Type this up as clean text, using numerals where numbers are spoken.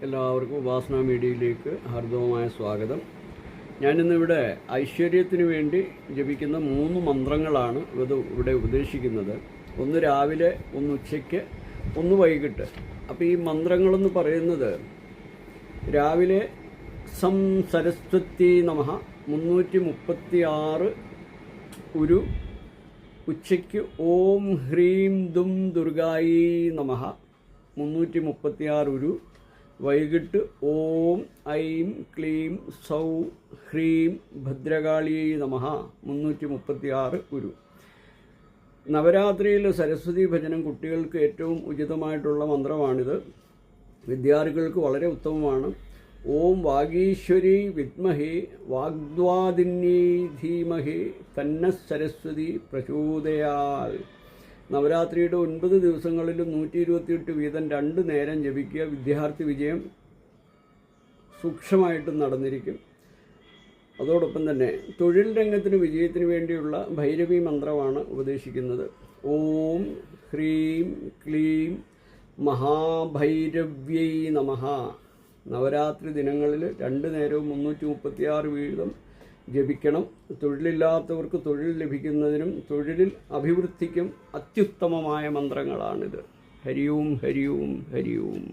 എല്ലാവർക്കും ഉപാസന മീഡിയയിലേക്ക് ഹാർദവമായ സ്വാഗതം. ഞാനിന്നിവിടെ ഐശ്വര്യത്തിന് വേണ്ടി ജപിക്കുന്ന 3 മന്ത്രങ്ങളാണ് ഇവിടെ ഉപദേശിക്കുന്നത്. ഒന്ന് രാവിലെ, ഒന്ന് ഉച്ചയ്ക്ക്, ഒന്ന് വൈകിട്ട്. അപ്പോൾ ഈ മന്ത്രങ്ങളെന്ന് പറയുന്നത് രാവിലെ സം സരസ്വതി നമഃ 336 ഉരു, ഉച്ചയ്ക്ക് ഓം ഹ്രീം ദും ദുർഗായി നമഃ 336 ഉരു, വൈകിട്ട് ഓം ഐം ക്ലീം സൗ ഹ്രീം ഭദ്രകാളിയൈ നമഃ 336 ഉരു. നവരാത്രിയിൽ സരസ്വതി ഭജനം കുട്ടികൾക്ക് ഏറ്റവും ഉചിതമായിട്ടുള്ള മന്ത്രമാണിത്. വിദ്യാർത്ഥികൾക്ക് വളരെ ഉത്തമമാണ്. ഓം വാഗീശ്വരി വിദ്മഹി വാഗ്ദ്വാദിന്യൈ ധീമഹി തന്ന സരസ്വതി പ്രചോദയാൽ. നവരാത്രിയുടെ 9 ദിവസങ്ങളിലും 128 വീതം 2 നേരം ജപിക്കുക. വിദ്യാർത്ഥി വിജയം സൂക്ഷ്മമായിട്ടും നടന്നിരിക്കും. അതോടൊപ്പം തന്നെ തൊഴിൽ രംഗത്തിന് വിജയത്തിന് വേണ്ടിയുള്ള ഭൈരവി മന്ത്രമാണ് ഉപദേശിക്കുന്നത്. ഓം ഹ്രീം ക്ലീം മഹാഭൈരവ്യൈ നമഃ. നവരാത്രി ദിനങ്ങളിൽ 2 നേരവും 336 വീതം ജപിക്കണം. തൊഴിലില്ലാത്തവർക്ക് തൊഴിൽ ലഭിക്കുന്നതിനും തൊഴിലിൽ അഭിവൃദ്ധിക്കും അത്യുത്തമമായ മന്ത്രങ്ങളാണിത്. ഹരി ഓം ഹരി ഓം ഹരി ഓം.